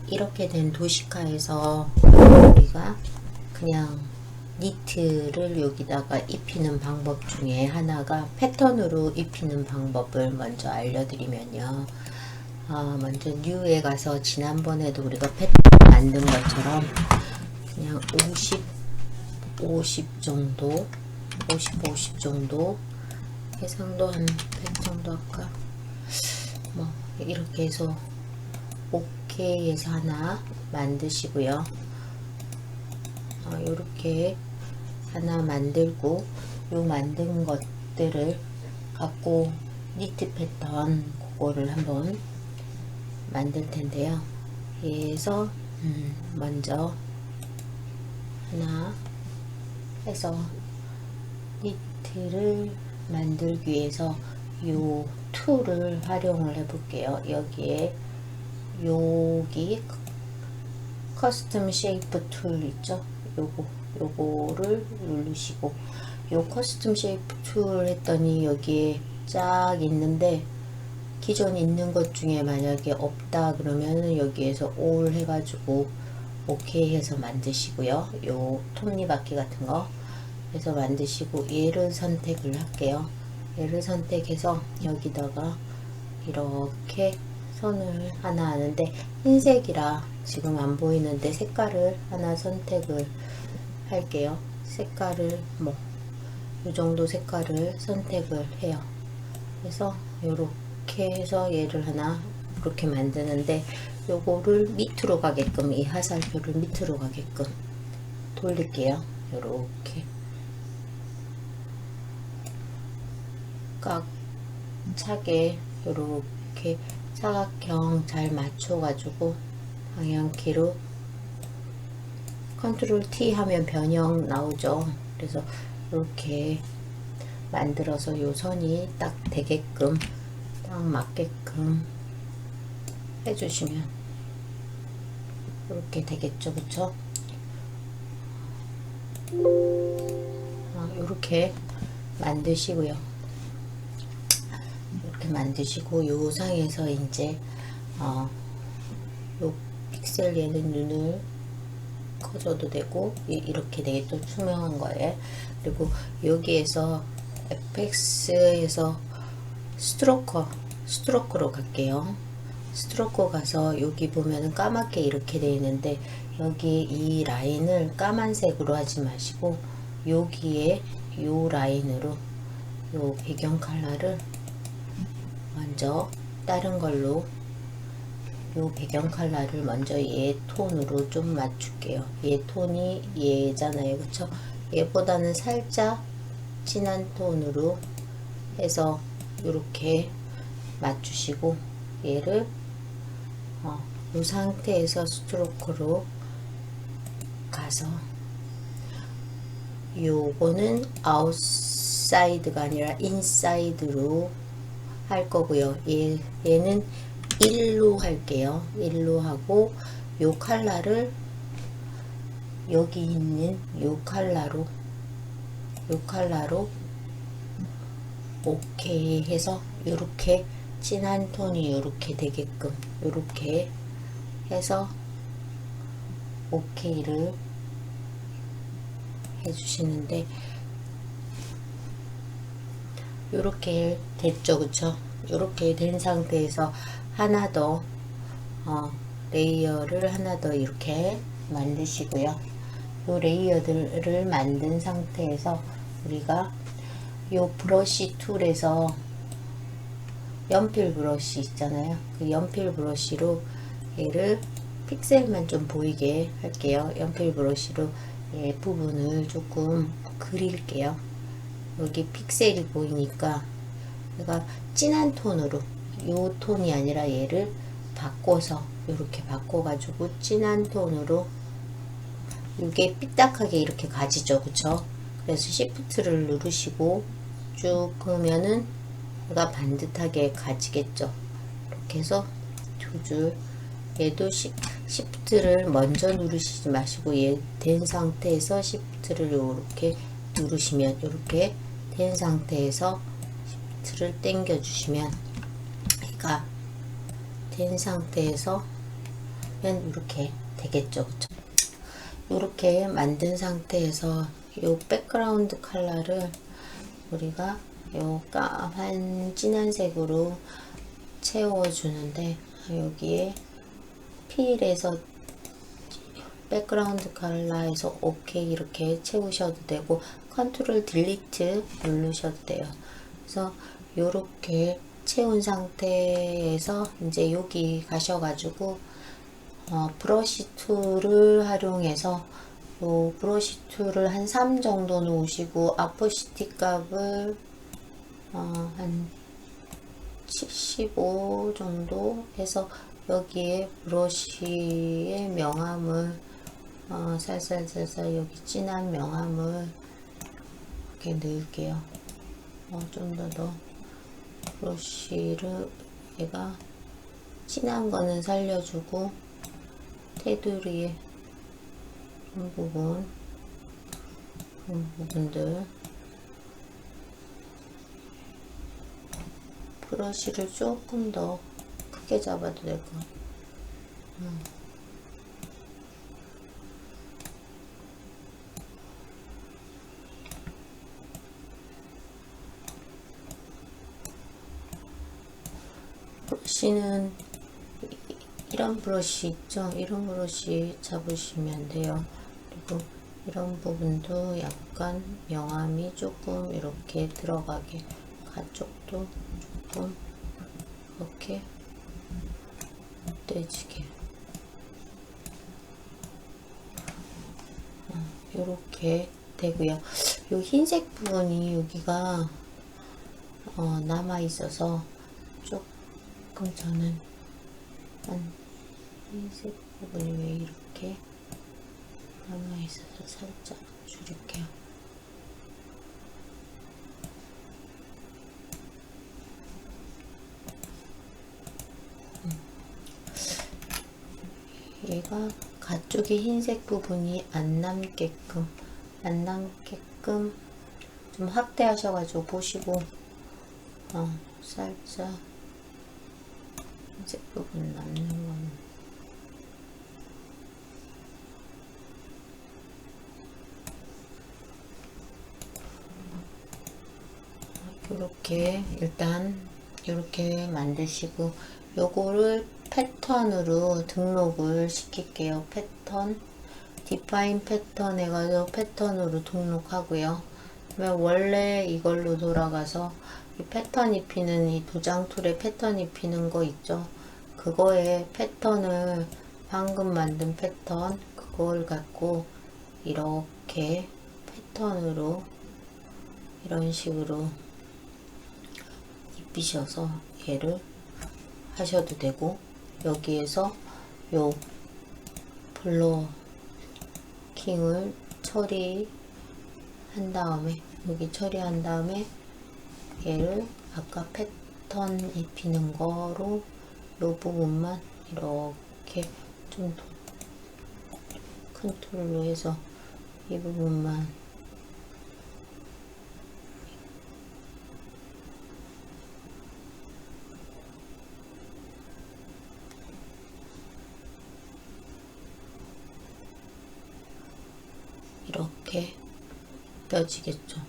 이렇게 된 도시카에서 우리가 그냥 니트를 여기다가 입히는 방법 중에 하나가 패턴으로 입히는 방법을 먼저 알려드리면요. 먼저 뉴에 가서 지난번에도 우리가 패턴 만든 것처럼 그냥 50 정도 50 정도 해상도 한 100 정도 할까? 뭐 이렇게 해서 오케이에서 하나 만드시고요. 이렇게 하나 만들고 요 만든 것들을 갖고 니트 패턴 그거를 한번 만들 텐데요. 그래서 먼저 하나 해서 니트를 만들기 위해서 요 툴을 활용을 해 볼게요. 여기에 여기 커스텀 쉐이프 툴 있죠? 요거를 누르시고 요 커스텀 쉐이프 툴 했더니 여기에 쫙 있는데 기존 있는 것 중에 만약에 없다 그러면 여기에서 올 해가지고 오케이 해서 만드시고요. 요 톱니바퀴 같은 거 해서 만드시고 얘를 선택을 할게요. 얘를 선택해서 여기다가 이렇게 선을 하나 하는데 흰색이라 지금 안 보이는데 색깔을 하나 선택을 할게요. 색깔을 뭐 이 정도 색깔을 선택을 해요. 그래서 요렇게 해서 얘를 하나 이렇게 만드는데 요거를 밑으로 가게끔 이 화살표를 밑으로 가게끔 돌릴게요. 요렇게 꽉 차게 요렇게 사각형 잘 맞춰 가지고 방향키로 컨트롤 T 하면 변형 나오죠. 그래서 이렇게 만들어서 요 선이 딱 되게끔 딱 맞게끔 해주시면 이렇게 되겠죠. 그쵸? 이렇게 만드시고요. 이렇게 만드시고 요 상에서 이제 요 픽셀 얘는 눈을 커져도 되고 이렇게 되겠죠. 투명한 거에. 그리고 여기에서 FX에서 스트로크로 갈게요. 스트로크 가서 여기 보면은 까맣게 이렇게 되어 있는데 여기 이 라인을 까만색으로 하지 마시고 여기에 요 라인으로 요 배경 컬러를 먼저 다른 걸로 요 배경 컬러를 먼저 얘 톤으로 좀 맞출게요. 얘 톤이 얘잖아요. 그쵸? 얘보다는 살짝 진한 톤으로 해서 이렇게 맞추시고 얘를 이 상태에서 스트로크로 가서 요거는 아웃사이드가 아니라 인사이드로 할 거고요. 얘는 1로 할게요. 1로 하고 요 컬러를 여기 있는 요 컬러로 오케이 해서 요렇게 진한 톤이 요렇게 되게끔 요렇게 해서 오케이를 해주시는데 요렇게 됐죠. 그쵸? 요렇게 된 상태에서 하나 더 레이어를 하나 더 이렇게 만드시고요. 요 레이어들을 만든 상태에서 우리가 요 브러쉬 툴에서 연필 브러쉬 있잖아요. 그 연필 브러쉬로 얘를 픽셀만 좀 보이게 할게요. 연필 브러쉬로 얘 부분을 조금 그릴게요. 여기 픽셀이 보이니까 내가 진한 톤으로 요 톤이 아니라 얘를 바꿔서 이렇게 바꿔가지고 진한 톤으로 이게 삐딱하게 이렇게 가지죠. 그쵸? 그래서 시프트를 누르시고 쭉 그으면은 얘가 반듯하게 가지겠죠. 이렇게 해서 두 줄 얘도 시프트를 먼저 누르시지 마시고 얘 된 상태에서 시프트를 이렇게 누르시면 이렇게 된 상태에서 시프트를 당겨 주시면 얘가 된 상태에서 이렇게 되겠죠. 그쵸? 이렇게 만든 상태에서 이 백그라운드 컬러를 우리가 요 까만 진한 색으로 채워주는데, 여기에 필에서 백그라운드 컬러에서 오케이 이렇게 채우셔도 되고, 컨트롤 딜리트 누르셔도 돼요. 그래서 요렇게 채운 상태에서 이제 여기 가셔가지고 브러쉬 툴을 활용해서 요 브러쉬 툴을 한 3 정도 놓으시고, 아포시티 값을 한 75 정도 해서 여기에 브러쉬의 명암을 살살살살 여기 진한 명암을 이렇게 넣을게요. 좀 더 브러쉬를 얘가 진한 거는 살려주고, 테두리에 그런 부분들 브러쉬를 조금 더 크게 잡아도 될 것 같아요. 브러쉬는 이런 브러쉬 있죠? 이런 브러쉬 잡으시면 돼요. 그리고 이런 부분도 약간 명암이 조금 이렇게 들어가게, 가쪽도 조금 이렇게 떼지게 이렇게 되고요. 요 흰색 부분이 여기가 남아 있어서 조금 저는 흰색 부분이 왜 이렇게 남아 있어서 살짝 줄일게요. 얘가 가쪽에 흰색 부분이 안 남게끔 좀 확대하셔가지고 보시고, 살짝 흰색 부분 남는 건 이렇게 일단 이렇게 만드시고, 요거를 패턴으로 등록을 시킬게요. 패턴 디파인 패턴 해가지고 패턴으로 등록하고요. 그러면 원래 이걸로 돌아가서 이 패턴 입히는 이 도장 툴에 패턴 입히는 거 있죠. 그거에 패턴을 방금 만든 패턴 그걸 갖고 이렇게 패턴으로 이런 식으로 입히셔서 얘를 하셔도 되고, 여기에서 요 블러킹을 처리한 다음에, 여기 처리한 다음에 얘를 아까 패턴 입히는 거로 요 부분만 이렇게 좀 컨트롤로 해서 이 부분만 이렇게 펴지겠죠.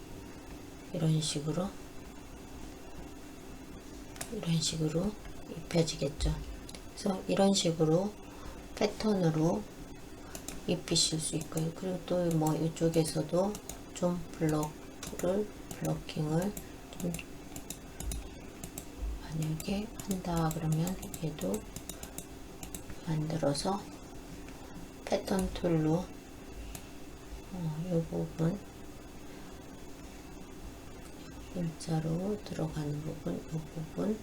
이런 식으로 입혀지겠죠. 그래서 이런 식으로 패턴으로 입히실 수 있고요. 그리고 또 뭐 이쪽에서도 좀 블러킹을 좀 만약에 한다 그러면 얘도 만들어서 패턴 툴로 이 부분 일자로 들어가는 부분, 이 부분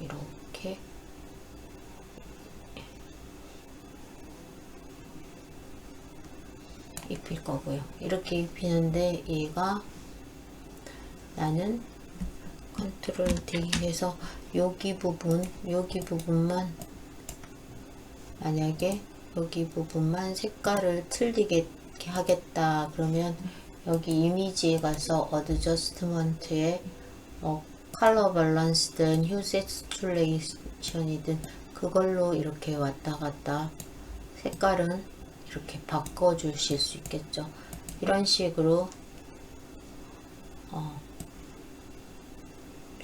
이렇게 입힐 거고요. 이렇게 입히는데 얘가 나는 컨트롤 D 해서 여기 부분만 만약에 여기 부분만 색깔을 틀리게 하겠다 그러면 여기 이미지에 가서 어드저스트먼트에 컬러 밸런스든 휴 섹스츄레이션이든 그걸로 이렇게 왔다 갔다 색깔은 이렇게 바꿔 주실 수 있겠죠. 이런 식으로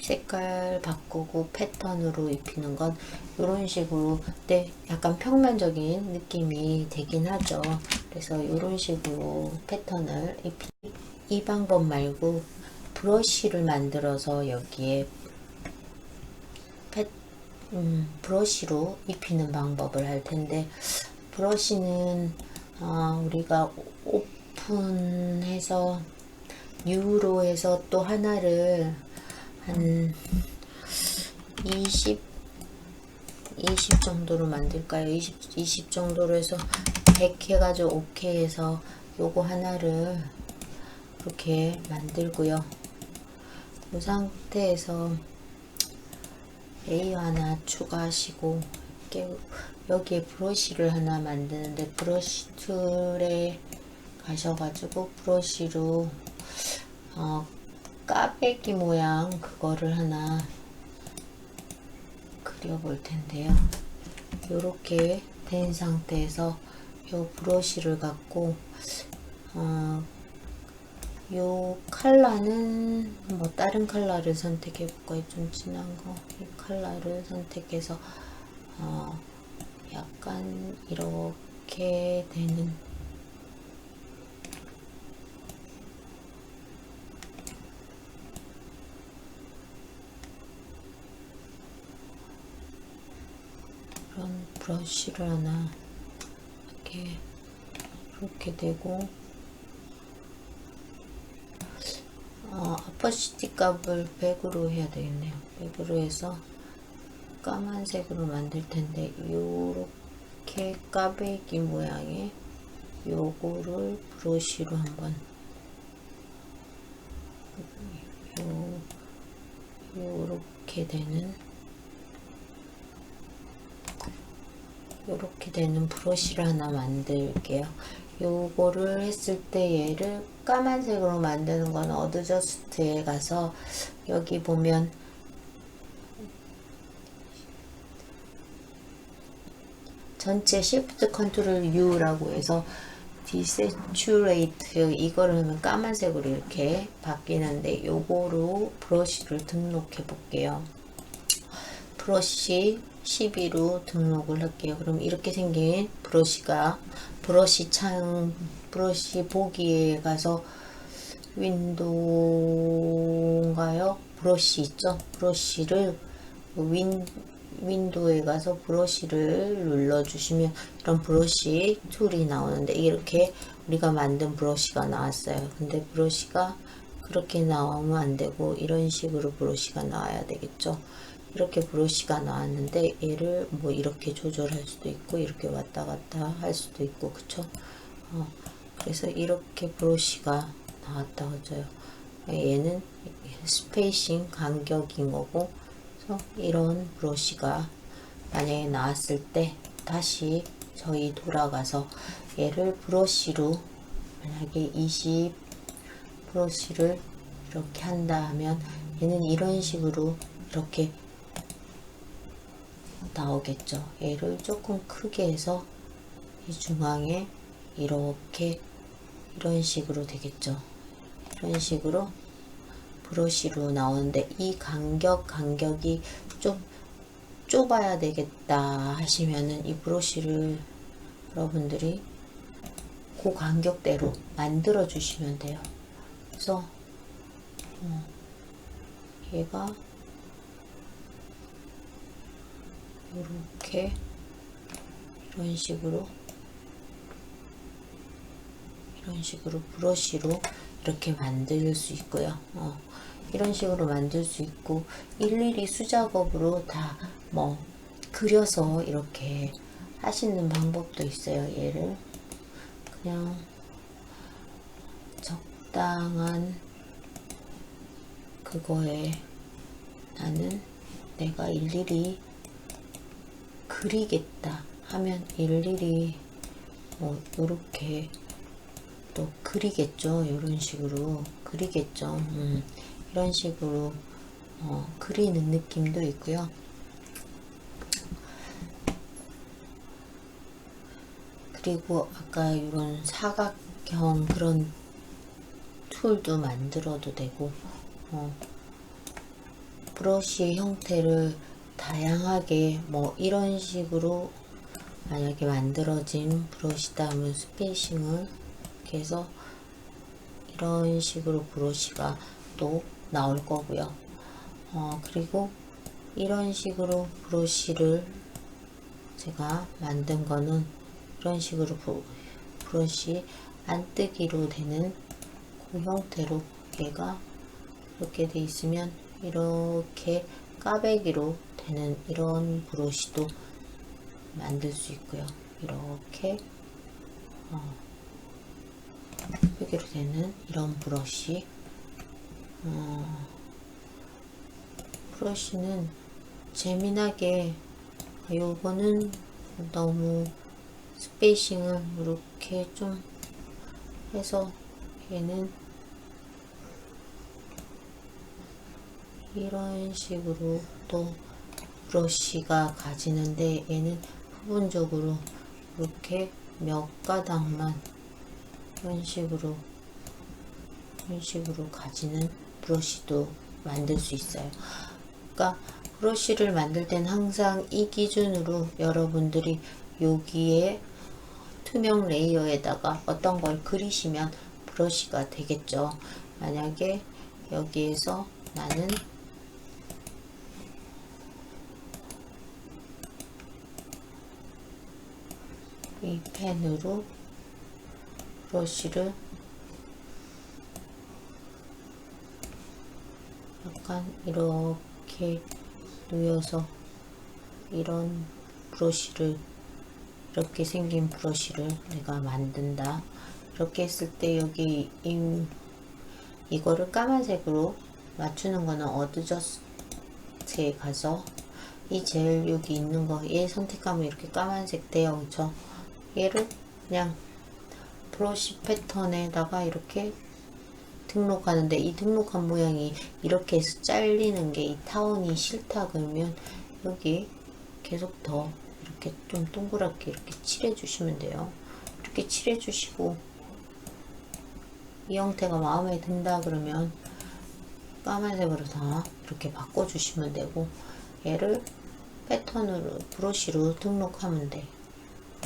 색깔 바꾸고 패턴으로 입히는 건 이런 식으로 약간 평면적인 느낌이 되긴 하죠. 그래서 이런 식으로 패턴을 이 방법 말고 브러쉬를 만들어서 여기에 브러쉬로 입히는 방법을 할 텐데, 브러쉬는 우리가 오픈해서 U로 해서 또 하나를 한 20 정도로 만들까요? 20 정도로 해서 100 해가지고 오케이 해서 요거 하나를 이렇게 만들고요. 이 상태에서 레이어 하나 추가하시고, 여기에 브러쉬를 하나 만드는데, 브러쉬 툴에 가셔가지고 브러쉬로 까베기 모양 그거를 하나 그려볼 텐데요. 이렇게 된 상태에서 요 브러쉬를 갖고 요 컬러는 뭐 다른 컬러를 선택해 볼까요? 좀 진한 거, 이 컬러를 선택해서 약간 이렇게 되는 그런 브러쉬를 하나 이렇게 되고, 아퍼시티 값을 100으로 해야 되겠네요. 100으로 해서 까만색으로 만들 텐데, 요렇게 까베기 모양의 요거를 브러쉬로 한번 요렇게 되는 브러쉬를 하나 만들게요. 요거를 했을 때 얘를 까만색으로 만드는 건 어드저스트에 가서 여기 보면 전체 Shift 컨트롤 U라고 해서 디세츄레이트 이거를 하면 까만색으로 이렇게 바뀌는데, 요거로 브러쉬를 등록해 볼게요. 브러쉬 12로 등록을 할게요. 그럼 이렇게 생긴 브러쉬가, 브러쉬 보기에 가서 윈도우인가요? 브러쉬 있죠? 브러쉬를 윈도우에 가서 브러쉬를 눌러주시면 이런 브러쉬 툴이 나오는데, 이렇게 우리가 만든 브러쉬가 나왔어요. 근데 브러쉬가 그렇게 나오면 안 되고 이런 식으로 브러쉬가 나와야 되겠죠. 이렇게 브러쉬가 나왔는데 얘를 뭐 이렇게 조절할 수도 있고 이렇게 왔다 갔다 할 수도 있고, 그쵸? 그래서 이렇게 브러쉬가 나왔다 그죠요. 얘는 스페이싱 간격인 거고, 그래서 이런 브러쉬가 만약에 나왔을 때 다시 저희 돌아가서 얘를 브러쉬로 만약에 20 브러쉬를 이렇게 한다 하면 얘는 이런 식으로 이렇게 나오겠죠. 얘를 조금 크게 해서 이 중앙에 이렇게 이런 식으로 되겠죠. 이런 식으로 브러쉬로 나오는데, 이 간격이 좀 좁아야 되겠다 하시면은 이 브러쉬를 여러분들이 그 간격대로 만들어 주시면 돼요. 그래서 얘가 이렇게 이런 식으로 브러쉬로 이렇게 만들 수 있고요. 이런 식으로 만들 수 있고, 일일이 수작업으로 다 뭐 그려서 이렇게 하시는 방법도 있어요. 얘를 그냥 적당한 그거에 나는 내가 일일이 그리겠다 하면 일일이 뭐 이렇게 또 그리겠죠. 이런 식으로 그리겠죠. 이런 식으로 그리는 느낌도 있고요. 그리고 아까 이런 사각형 그런 툴도 만들어도 되고, 브러쉬 형태를 다양하게 뭐 이런 식으로 만약에 만들어진 브러쉬다 하면 스페이싱을 이렇게 해서 이런 식으로 브러쉬가 또 나올 거고요. 그리고 이런 식으로 브러쉬를 제가 만든 거는 이런 식으로 브러쉬 안뜨기로 되는 그 형태로 얘가 이렇게 돼 있으면 이렇게 까베기로 되는 이런 브러쉬도 만들 수 있고요. 이렇게 까베기로 되는 이런 브러쉬, 브러쉬는 재미나게, 요거는 너무 스페이싱을 이렇게 좀 해서 얘는 이런 식으로 또 브러쉬가 가지는데, 얘는 부분적으로 이렇게 몇 가닥만 이런 식으로 가지는 브러쉬도 만들 수 있어요. 그러니까 브러쉬를 만들 땐 항상 이 기준으로 여러분들이 여기에 투명 레이어에다가 어떤 걸 그리시면 브러쉬가 되겠죠. 만약에 여기에서 나는 이 펜으로 브러쉬를 약간 이렇게 누여서 이런 브러쉬를, 이렇게 생긴 브러쉬를 내가 만든다. 이렇게 했을 때 여기 이거를 까만색으로 맞추는 거는 어드저스트에 가서 이 제일 여기 있는 거 얘 선택하면 이렇게 까만색 돼요. 그쵸? 얘를 그냥 브러쉬 패턴에다가 이렇게 등록하는데, 이 등록한 모양이 이렇게 해서 잘리는 게 이 타원이 싫다 그러면 여기 계속 더 이렇게 좀 동그랗게 이렇게 칠해 주시면 돼요. 이렇게 칠해 주시고, 이 형태가 마음에 든다 그러면 까만색으로 다 이렇게 바꿔 주시면 되고, 얘를 패턴으로 브러쉬로 등록하면 돼.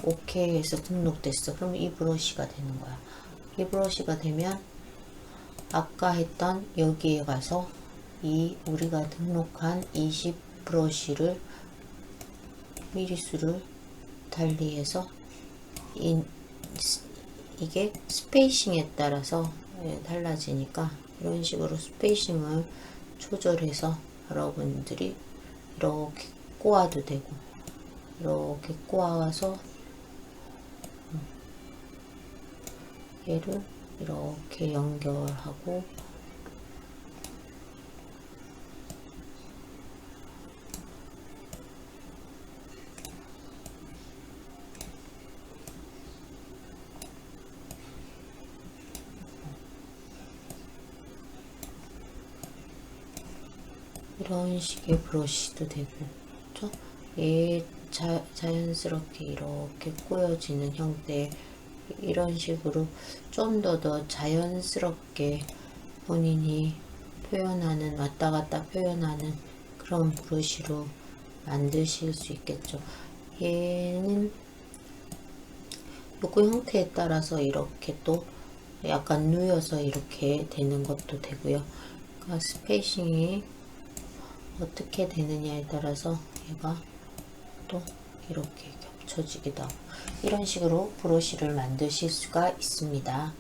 오케이 해서 등록됐어. 그럼 이 브러쉬가 되는 거야. 이 브러쉬가 되면 아까 했던 여기에 가서 이 우리가 등록한 20 브러쉬를 미리수를 달리해서 이게 스페이싱에 따라서 달라지니까 이런 식으로 스페이싱을 조절해서 여러분들이 이렇게 꼬아도 되고, 이렇게 꼬아서 얘를 이렇게 연결하고, 이런 식의 브러쉬도 되고, 그렇죠? 얘 자연스럽게 이렇게 꼬여지는 형태, 이런 식으로 좀 더 자연스럽게 본인이 표현하는, 왔다 갔다 표현하는 그런 브러쉬로 만드실 수 있겠죠. 얘는 요거 형태에 따라서 이렇게 또 약간 누여서 이렇게 되는 것도 되고요. 그러니까 스페이싱이 어떻게 되느냐에 따라서 얘가 또 이렇게 겹쳐지기도 하고, 이런 식으로 브러쉬를 만드실 수가 있습니다.